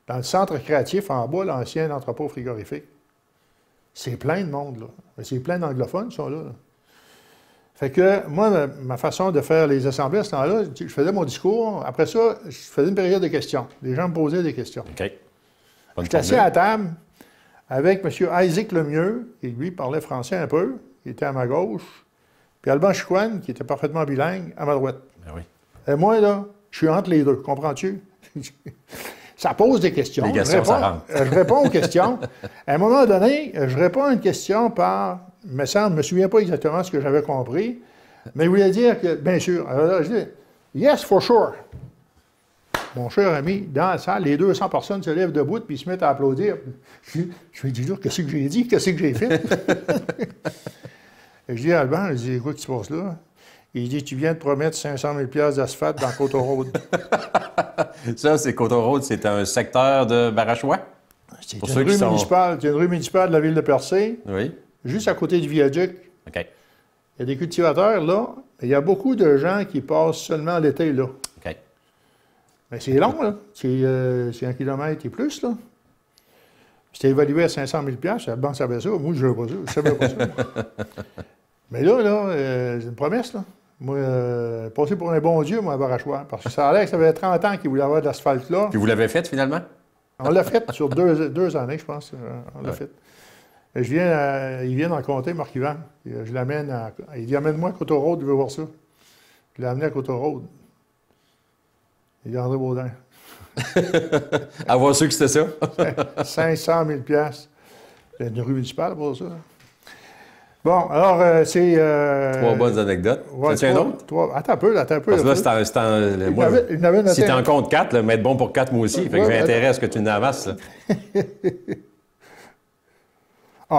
dans le centre créatif en bas, l'ancien entrepôt frigorifique. C'est plein de monde, là. C'est plein d'anglophones qui sont là. Fait que moi, ma façon de faire les assemblées à ce temps-là, je faisais mon discours. Après ça, je faisais une période de questions. Les gens me posaient des questions. OK. J'étais assis à la table avec M. Isaac Lemieux, qui lui parlait français un peu, qui était à ma gauche, puis Alban Chicoine, qui était parfaitement bilingue, à ma droite. Ben oui. Et moi, là, je suis entre les deux, comprends-tu? Ça pose des questions. Les questions, je réponds aux questions. À un moment donné, je réponds à une question par... je ne me souviens pas exactement ce que j'avais compris, mais il voulait dire que, bien sûr, alors là, je dis « Yes, for sure ». Mon cher ami, dans la salle, les 200 personnes se lèvent debout puis se mettent à applaudir. Je lui dis, qu'est-ce que j'ai dit? Qu'est-ce que j'ai fait? Et je dis à Alban, je dis, quoi qui se passe là? Il dit, tu viens de promettre 500 000 d'asphalte dans Côte-aux-Rôdes. Ça, c'est Côte-aux-Rôdes, c'est un secteur de Barachois? C'est une rue municipale de la ville de Percé, oui. Juste à côté du viaduc. OK. Il y a des cultivateurs là. Il y a beaucoup de gens qui passent seulement l'été là. OK. Mais c'est long, là. C'est 1 kilomètre et plus, là. C'était évalué à 500 000 la banque savait ça. Moi, je ne savais pas ça. Mais là, c'est une promesse, là. Moi, passer pour un bon Dieu, moi, à Barachois. Parce que ça a l'air que ça fait 30 ans qu'il voulait avoir de l'asphalte là. Puis vous l'avez fait, finalement? On l'a fait sur deux années, je pense. On l'a fait. Et il vient d'en compter, Marc-Yvan. Je l'amène à... Il dit, amène-moi à Côte-aux-Rôdes, je veux voir ça. Je l'ai amené à Côte-aux-Rôdes. Il dit, André Baudin. Avoir su que c'était ça? 500 000 $. Il y a une rue municipale pour ça. Bon, alors, c'est... 3 bonnes anecdotes. Ouais, C'est un autre? Attends un peu. Parce que là, si tu en comptes 4, là, mais être bon pour 4, moi aussi. Fait que j'ai intérêt à ce que tu n'amasses. Je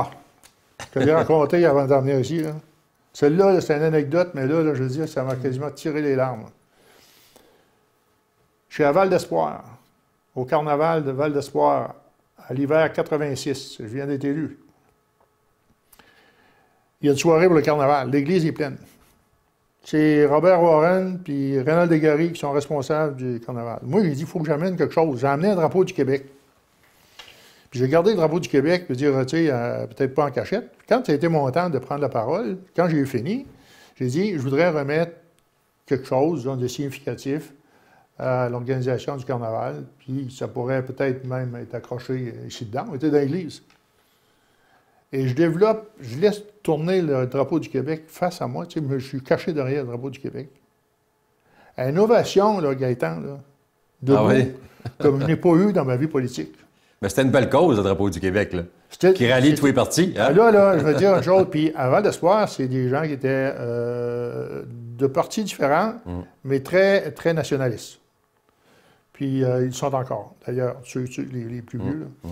te l'ai raconté avant de venir ici. Là. Celle-là, là, c'est une anecdote, mais là, je veux dire, ça m'a quasiment tiré les larmes. Je suis à Val-d'Espoir, au carnaval de Val-d'Espoir, à l'hiver 86. Je viens d'être élu. Il y a une soirée pour le carnaval. L'église est pleine. C'est Robert Warren puis Rénal Desgaris qui sont responsables du carnaval. Moi, j'ai dit, il faut que j'amène quelque chose. J'ai amené un drapeau du Québec. Puis j'ai gardé le drapeau du Québec, puis dire, tu sais, peut-être pas en cachette. Quand ça a été mon temps de prendre la parole, quand j'ai eu fini, j'ai dit, je voudrais remettre quelque chose de significatif à l'organisation du carnaval, puis ça pourrait peut-être même être accroché ici dedans. On était dans l'église. Et je laisse tourner le drapeau du Québec face à moi, tu sais, je suis caché derrière le drapeau du Québec. Une ovation, là, Gaëtan, là, debout, comme je n'ai pas eu dans ma vie politique. Mais c'était une belle cause, le drapeau du Québec, là, qui rallie tous les partis. Hein? Là, je veux dire une chose, puis à Val-d'Espoir, c'est des gens qui étaient de partis différents, mais très, très nationalistes. Puis ils sont encore, d'ailleurs, les plus vieux. Là.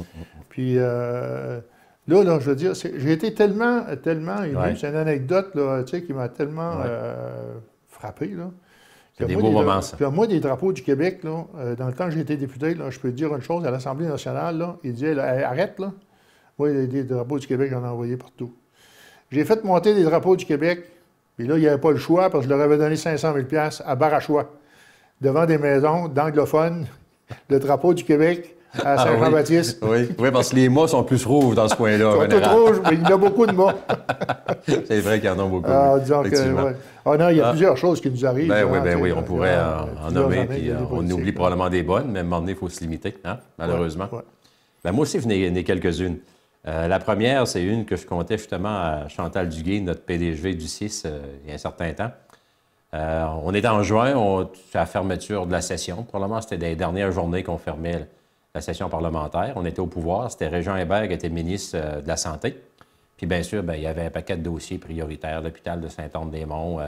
Puis là, je veux dire, j'ai été tellement ému. Ouais. C'est une anecdote là, tu sais, qui m'a tellement frappé. Là. C'est des beaux moments, ça. Puis moi, des drapeaux du Québec, là, dans le temps que j'ai été député, là, je peux te dire une chose, à l'Assemblée nationale, là, il disait, là, hey, arrête, là. Moi, des drapeaux du Québec, j'en ai envoyé partout. J'ai fait monter des drapeaux du Québec, puis là, il n'y avait pas le choix, parce que je leur avais donné 500 000 $ à Barachois, devant des maisons d'anglophones, le drapeau du Québec à Saint-Jean-Baptiste. Oui, parce que les mâts sont plus rouges dans ce coin-là. Ils sont tous rouges, mais il y en a beaucoup de mâts. C'est vrai qu'il y en a beaucoup. Disons non, il y a plusieurs choses qui nous arrivent. Oui, on pourrait en nommer, puis on oublie probablement des bonnes, mais à un moment donné, il faut se limiter, hein, malheureusement. Moi aussi, j'en ai quelques-unes. La première, c'est une que je comptais justement à Chantal Duguay, notre PDG du 6, il y a un certain temps. On est en juin, c'est la fermeture de la session. Probablement, c'était des dernières journées qu'on fermait la session parlementaire. On était au pouvoir. C'était Régent Hébert qui était ministre de la Santé. Puis, bien sûr, il y avait un paquet de dossiers prioritaires. L'hôpital de Saint-Anne-des-Monts,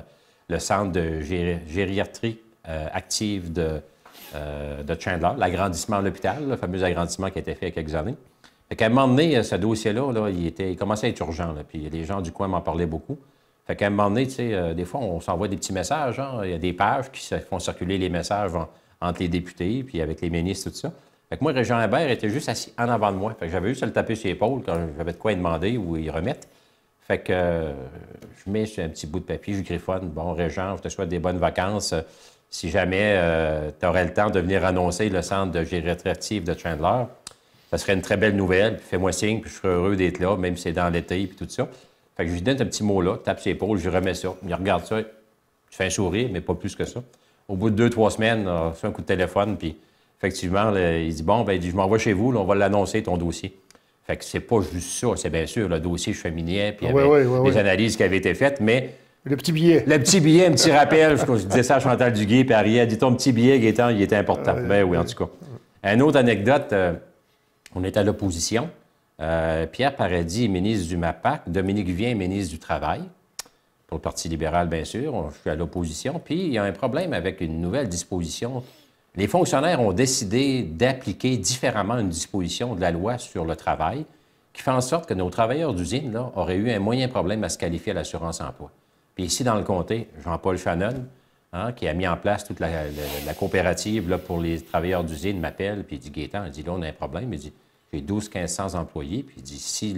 le centre de gériatrie active de Chandler, l'agrandissement de l'hôpital, le fameux agrandissement qui a été fait il y a quelques années. Fait qu'à un moment donné, ce dossier-là, là, il commençait à être urgent. Là, puis les gens du coin m'en parlaient beaucoup. Fait qu'à un moment donné, tu sais, des fois, on s'envoie des petits messages. Hein? Il y a des pages qui font circuler les messages entre les députés, puis avec les ministres, tout ça. Fait que moi, Régent Hébert était juste assis en avant de moi. Fait que j'avais juste à le taper sur l'épaule quand j'avais de quoi lui demander ou y remettre. Fait que je mets sur un petit bout de papier, je griffonne. Bon, Régent, je te souhaite des bonnes vacances. Si jamais tu aurais le temps de venir annoncer le centre de gériatrie active de Chandler, ça serait une très belle nouvelle. Puis fais-moi signe, puis je serais heureux d'être là, même si c'est dans l'été, puis tout ça. Fait que je lui donne un petit mot-là, tape sur l'épaule, je lui remets ça. Il regarde ça, je fais un sourire, mais pas plus que ça. Au bout de 2-3 semaines, je fais un coup de téléphone, puis effectivement, là, il dit, bon, je m'envoie chez vous, là, on va l'annoncer, ton dossier. Fait que c'est pas juste ça, c'est bien sûr le dossier cheminait, puis il y avait des analyses qui avaient été faites, mais... Le petit billet. Le petit billet, un petit rappel. Je disais ça à Chantal Duguay, puis Ariel a dit, ton petit billet, Gaétan, il était important. Oui, en tout cas. Une autre anecdote, on est à l'opposition. Pierre Paradis est ministre du MAPAC, Dominique Vien est ministre du Travail, pour le Parti libéral, bien sûr. Je suis à l'opposition. Puis il y a un problème avec une nouvelle disposition. Les fonctionnaires ont décidé d'appliquer différemment une disposition de la loi sur le travail qui fait en sorte que nos travailleurs d'usine là, auraient eu un moyen problème à se qualifier à l'assurance-emploi. Puis ici, dans le comté, Jean-Paul Shannon, hein, qui a mis en place toute la coopérative là, pour les travailleurs d'usine, m'appelle, puis il dit, Gaétan, il dit, là, on a un problème. Il dit, j'ai 1200-1500 employés, puis il dit, si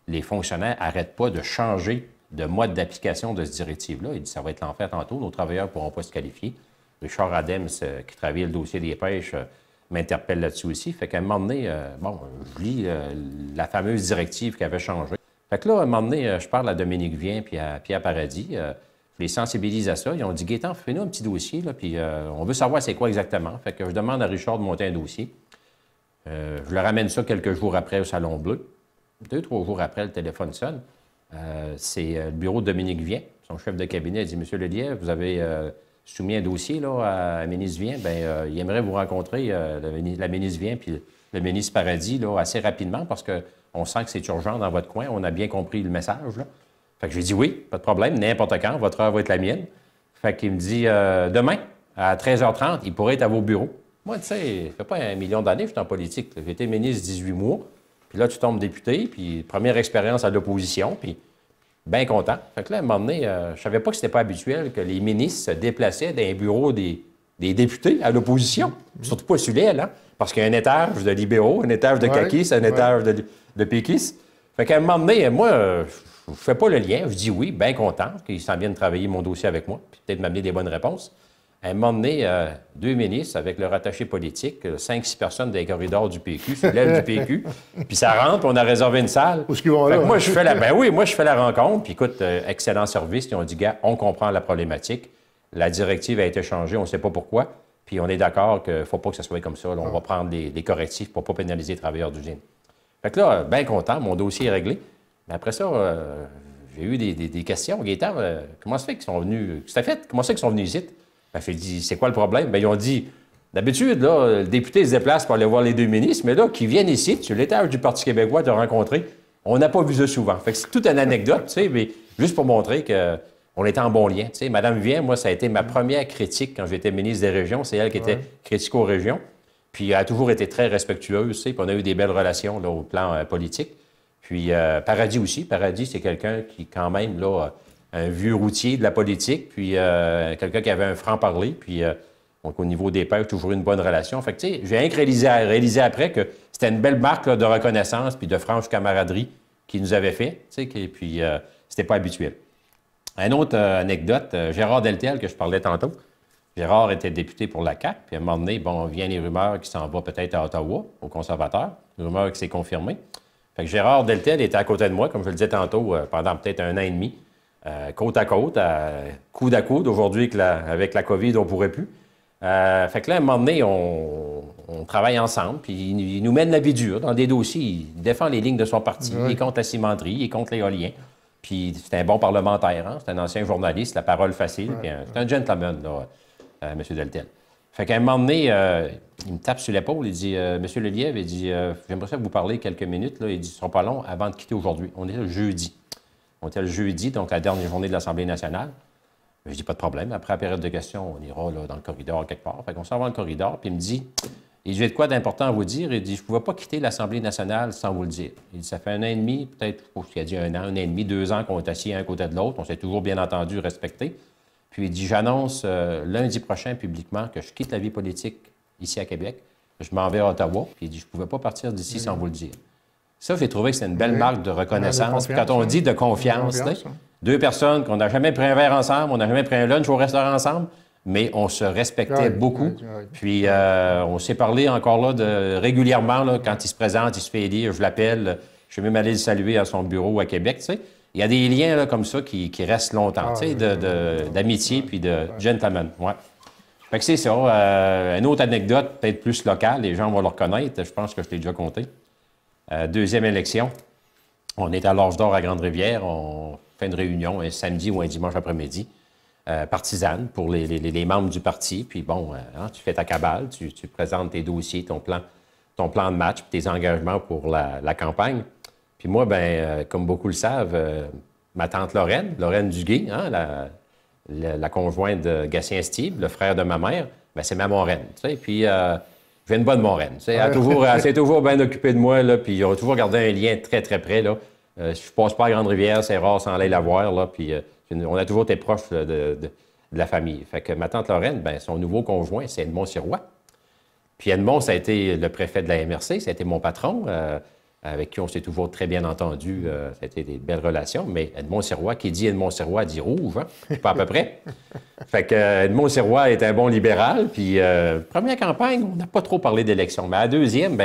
les fonctionnaires n'arrêtent pas de changer de mode d'application de cette directive-là, il dit, ça va être l'enfer tantôt, nos travailleurs ne pourront pas se qualifier. Richard Adams, qui travaillait le dossier des pêches, m'interpelle là-dessus aussi. Fait qu'à un moment donné, je lis la fameuse directive qui avait changé. Fait que là, à un moment donné, je parle à Dominique Vien puis à Pierre Paradis. Je les sensibilise à ça. Ils ont dit, Gaétan, fais-nous un petit dossier, là, puis on veut savoir c'est quoi exactement. Fait que je demande à Richard de monter un dossier. Je leur ramène ça quelques jours après au Salon Bleu. 2-3 jours après, le téléphone sonne. C'est le bureau de Dominique Vien, son chef de cabinet. Il dit, Monsieur Lelièvre, vous avez soumis un dossier là, à la ministre Vien. Bien, il aimerait vous rencontrer, la ministre Vien puis le ministre Paradis, là, assez rapidement parce qu'on sent que c'est urgent dans votre coin. On a bien compris le message. Là. Fait que j'ai dit oui, pas de problème, n'importe quand, votre heure va être la mienne. Fait qu'il me dit, demain, à 13h30, il pourrait être à vos bureaux. Moi, tu sais, ça fait pas 1 million d'années que je suis en politique. J'ai été ministre 18 mois. Puis là, tu tombes député, puis première expérience à l'opposition, puis bien content. Fait que là, à un moment donné, je savais pas que c'était pas habituel que les ministres se déplaçaient dans les bureaux des députés à l'opposition. Surtout pas celui-là, là, parce qu'il y a un étage de libéraux, un étage de caquistes, un étage de péquistes. Fait qu'à un moment donné, moi, je fais pas le lien. Je dis oui, bien content qu'ils s'en viennent travailler mon dossier avec moi, puis peut-être m'amener des bonnes réponses. À un moment donné, 2 ministres avec leur attaché politique, 5-6 personnes dans les corridors du PQ, sur l'aile du PQ, puis ça rentre, puis on a réservé une salle. Où est-ce qu'ils vont là? Moi, je fais moi, je fais la rencontre, puis écoute, excellent service. Ils ont dit, gars, on comprend la problématique. La directive a été changée, on ne sait pas pourquoi, puis on est d'accord qu'il ne faut pas que ça soit comme ça. Là, on va prendre des correctifs pour ne pas pénaliser les travailleurs d'usine. Fait que là, bien content, mon dossier est réglé. Mais après ça, j'ai eu des questions. Gaétan, comment ça fait qu'ils sont venus? Qu'est-ce que fait? Comment ça qu'ils sont venus ici? Ben, j'ai dit, c'est quoi le problème? Bien, ils ont dit, d'habitude, là, le député se déplace pour aller voir les 2 ministres, mais là, qui viennent ici, sur l'étage du Parti québécois, te rencontrer, on n'a pas vu ça souvent. Fait que c'est toute une anecdote, tu sais, mais juste pour montrer qu'on était en bon lien. Tu sais, Madame Vien, moi, ça a été ma première critique quand j'étais ministre des Régions. C'est elle qui était critique aux régions. Puis elle a toujours été très respectueuse, tu sais, puis on a eu des belles relations là, au plan politique. Puis Paradis aussi. Paradis, c'est quelqu'un qui, quand même, là, un vieux routier de la politique, puis quelqu'un qui avait un franc-parler, puis donc au niveau des pères, toujours une bonne relation. Fait que, tu sais, j'ai rien que réalisé après que c'était une belle marque là, de reconnaissance puis de franche camaraderie qu'ils nous avaient fait, tu sais, puis c'était pas habituel. Une autre anecdote, Gérard Deltel, que je parlais tantôt. Gérard était député pour la CAQ, puis à un moment donné, bon, vient les rumeurs qu'il s'en va peut-être à Ottawa, aux conservateurs, une rumeur qui s'est confirmée. Fait que Gérard Deltel était à côté de moi, comme je le disais tantôt, pendant peut-être 1 an et demi. Côte à côte, coude à coude. Aujourd'hui, avec la COVID, on ne pourrait plus. Fait que là, à un moment donné, on travaille ensemble, puis il nous mène la vie dure dans des dossiers. Il défend les lignes de son parti, il est contre la cimenterie, il est contre l'éolien. Puis c'est un bon parlementaire, hein? C'est un ancien journaliste, la parole facile. C'est un gentleman, là, M. Deltel. Fait qu'à un moment donné, il me tape sur l'épaule, il dit, Monsieur Lelièvre, il dit, j'aimerais ça vous parler quelques minutes. Là. Il dit, ce ne sera pas long avant de quitter aujourd'hui. On est le jeudi. On était le jeudi, donc la dernière journée de l'Assemblée nationale. Je dis pas de problème. Après la période de questions, on ira là, dans le corridor quelque part. Fait qu'on s'en va dans le corridor, puis il me dit, j'ai de quoi d'important à vous dire. Il dit, je ne pouvais pas quitter l'Assemblée nationale sans vous le dire. Il dit, ça fait 1 an et demi, peut-être, il a dit 1 an, 1 an et demi, 2 ans qu'on est assis un côté de l'autre. On s'est toujours bien entendu, respecté. Puis il dit, j'annonce lundi prochain publiquement que je quitte la vie politique ici à Québec. Je m'en vais à Ottawa. Puis il dit, je ne pouvais pas partir d'ici sans vous le dire. Ça, j'ai trouvé que c'est une belle marque de reconnaissance. Puis quand on dit de confiance, 2 personnes qu'on n'a jamais pris un verre ensemble, on n'a jamais pris un lunch au restaurant ensemble, mais on se respectait beaucoup. Puis on s'est parlé encore là régulièrement, là, quand il se présente, il se fait élire, je l'appelle, je suis même allé le saluer à son bureau à Québec, tu sais. Il y a des liens là, comme ça qui restent longtemps, tu sais, d'amitié puis de gentleman. Ouais. Fait que c'est ça. Une autre anecdote, peut-être plus locale, les gens vont le reconnaître, je pense que je l'ai déjà compté. 2e élection, on est à l'Orge d'Or à Grande-Rivière, on fait une réunion un samedi ou un dimanche après-midi, partisane pour les membres du parti. Puis bon, tu fais ta cabale, tu présentes tes dossiers, ton plan de match, puis tes engagements pour la campagne. Puis moi, comme beaucoup le savent, ma tante Lorraine Duguay, hein, la conjointe de Gatien Steve, le frère de ma mère, c'est ma marraine. Tu sais, puis j'ai une bonne marraine. Tu sais, elle s'est toujours bien occupée de moi, là, puis on a toujours gardé un lien très, très près. Là. Je passe pas à Grande-Rivière, c'est rare sans aller la voir, là, puis on a toujours été proches de la famille. Fait que ma tante Lorraine, son nouveau conjoint, c'est Edmond Sirois. Puis Edmond, ça a été le préfet de la MRC, ça a été mon patron, avec qui on s'est toujours très bien entendu. Ça a été des belles relations. Mais Edmond Sirois, qui dit Edmond Sirois, dit rouge, hein? Pas à peu près. Fait que Edmond Sirois est un bon libéral. Puis, première campagne, on n'a pas trop parlé d'élection. Mais à la deuxième,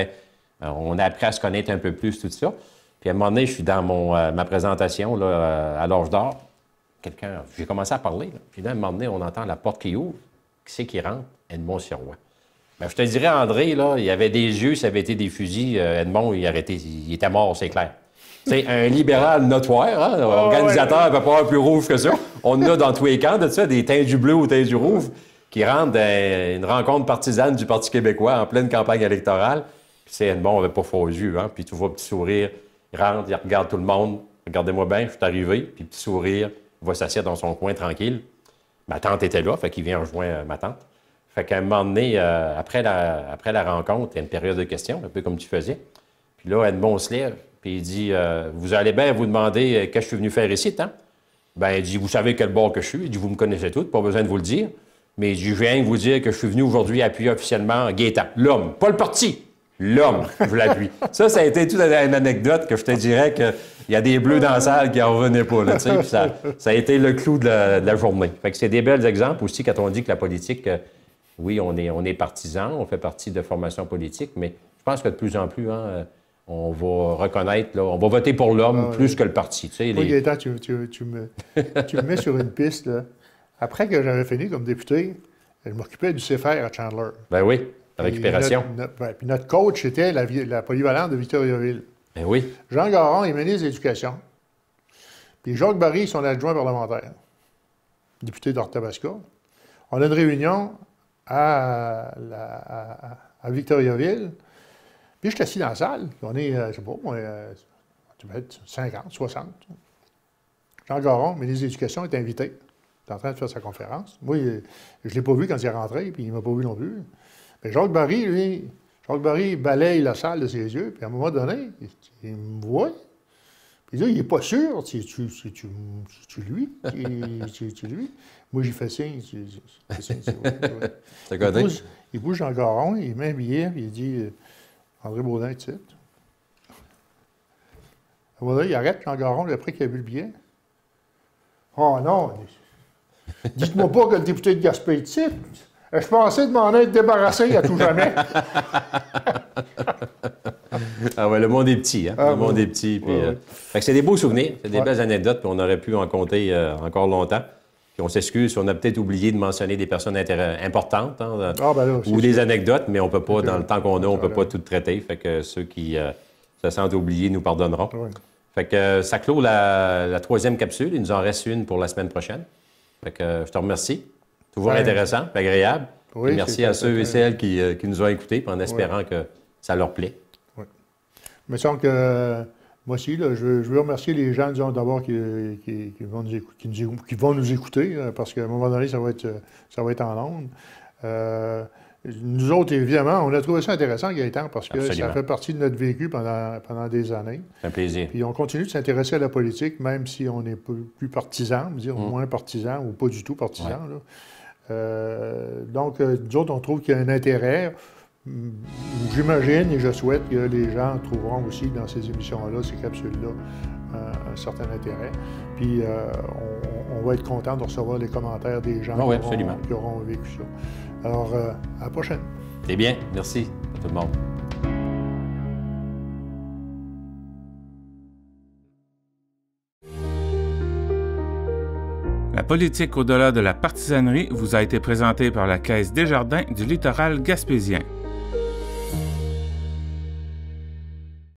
on a appris à se connaître un peu plus, tout ça. Puis, à un moment donné, je suis dans ma présentation là, à l'Orge d'Or. J'ai commencé à parler. Là. Puis là, à un moment donné, on entend la porte qui ouvre. Qui c'est qui rentre? Edmond Sirois. Ben, je te dirais, André, là, il y avait des yeux, ça avait été des fusils. Edmond, il était mort, c'est clair. C'est un libéral notoire, hein? Organisateur, il ne peut pas avoir plus rouge que ça. On en a dans tous les camps, de ça, des teints du bleu ou teints du rouge, qui rentrent dans une rencontre partisane du Parti québécois en pleine campagne électorale. Puis c'est Edmond, on n'avait pas faux aux yeux, hein? Puis tu vois, petit sourire, il rentre, il regarde tout le monde. Regardez-moi bien, je suis arrivé, puis petit sourire, il va s'asseoir dans son coin tranquille. Ma tante était là, fait qu'il vient rejoindre ma tante. Fait qu'à un moment donné, après la rencontre, il y a une période de questions, un peu comme tu faisais. Puis là, Edmond se lève, puis il dit vous allez bien vous demander qu'est-ce que je suis venu faire ici, hein? Ben, il dit vous savez quel bord que je suis. Il dit vous me connaissez tous, pas besoin de vous le dire. Mais il dit je viens vous dire que je suis venu aujourd'hui appuyer officiellement Gaétan. L'homme, pas le parti. L'homme, je l'appuie. Ça a été toute une anecdote que je te dirais qu'il y a des bleus dans la salle qui n'en revenaient pas. Là, puis ça a été le clou de la journée. Fait que c'est des bels exemples aussi quand on dit que la politique, oui, on est partisans, on fait partie de formations politiques, mais je pense que de plus en plus, hein, on va reconnaître, là, on va voter pour l'homme plus que le parti. Tu sais, oui, Gaétan, tu me mets sur une piste. Là. Après que j'avais fini comme député, je m'occupais du CFR à Chandler. Ben oui. La récupération. Puis notre coach était la polyvalente de Victoriaville. Ben oui. Jean Garon est ministre de l'Éducation. Puis Jacques Barry, son adjoint parlementaire, député d'Orthabasca. On a une réunion à Victoriaville. Puis je suis assis dans la salle. On est, je sais pas, tu vas être 50, 60. Jean Garon, ministre de l'Éducation, est invité. Il est en train de faire sa conférence. Moi, je ne l'ai pas vu quand il est rentré, puis il ne m'a pas vu non plus. Mais Jacques Barry, lui, balaye la salle de ses yeux, puis à un moment donné, il me voit. Puis là, il n'est pas sûr, c'est lui. C'est lui. Moi, j'ai fait signe. Il bouge Jean Garon, il met un billet, puis il dit André Baudin, tu sais. Voilà, il arrête Jean Garon après qu'il a vu le billet. Oh non, dites-moi pas que le député de Gaspé est titre. Je pensais de m'en être débarrassé à tout jamais. Ah ouais, le monde est petit, hein? Le monde est petit. Puis, Fait que c'est des beaux souvenirs, c'est des belles anecdotes, puis on aurait pu en compter encore longtemps. Puis on s'excuse si on a peut-être oublié de mentionner des personnes importantes hein, ou des anecdotes, mais on peut pas, dans le temps qu'on a, on peut pas tout traiter. Fait que ceux qui se sentent oubliés nous pardonneront. Ouais. Fait que ça clôt la troisième capsule. Il nous en reste une pour la semaine prochaine. Fait que je te remercie. Toujours intéressant, agréable. Oui, merci à ceux et celles qui nous ont écoutés, en espérant que ça leur plaît. Oui. Il me semble que moi aussi, là, je veux remercier les gens, disons, d'abord qui vont nous écouter, parce qu'à un moment donné, ça va être en ondes. Nous autres, évidemment, on a trouvé ça intéressant, Gaétan, parce que ça fait partie de notre vécu pendant des années. C'est un plaisir. Puis on continue de s'intéresser à la politique, même si on n'est plus partisan, dire moins partisan ou pas du tout partisan. Ouais. Donc, nous autres, on trouve qu'il y a un intérêt. J'imagine et je souhaite que les gens trouveront aussi dans ces émissions-là, ces capsules-là, un certain intérêt. Puis, on va être content de recevoir les commentaires des gens qui auront vécu ça. Alors, à la prochaine. C'est bien. Merci à tout le monde. La politique au-delà de la partisanerie vous a été présentée par la Caisse Desjardins du littoral gaspésien.